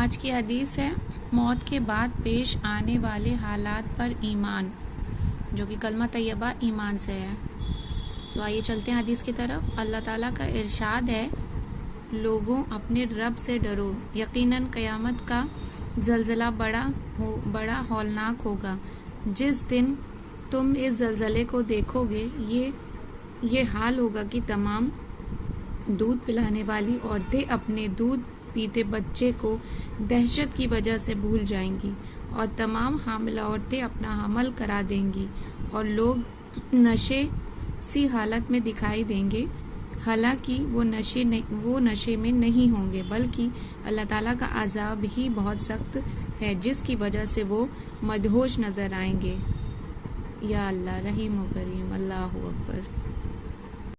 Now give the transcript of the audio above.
आज की हदीस है मौत के बाद पेश आने वाले हालात पर ईमान, जो कि कलमा तैयबा ईमान से है। तो आइए चलते हैं हदीस की तरफ। अल्लाह ताला का इरशाद है, लोगों अपने रब से डरो, यकीनन क़यामत का ज़लज़ला बड़ा हौलनाक होगा। जिस दिन तुम इस ज़लज़ले को देखोगे ये हाल होगा कि तमाम दूध पिलाने वाली औरतें अपने दूध पीते बच्चे को दहशत की वजह से भूल जाएंगी और तमाम हामिला औरतें अपना हमल करा देंगी और लोग नशे सी हालत में दिखाई देंगे। हालांकि वो नशे में नहीं होंगे, बल्कि अल्लाह ताला का अजाब ही बहुत सख्त है जिसकी वजह से वो मदहोश नजर आएंगे। या अल्लाह रहीम व करीम। अल्लाहु अकबर।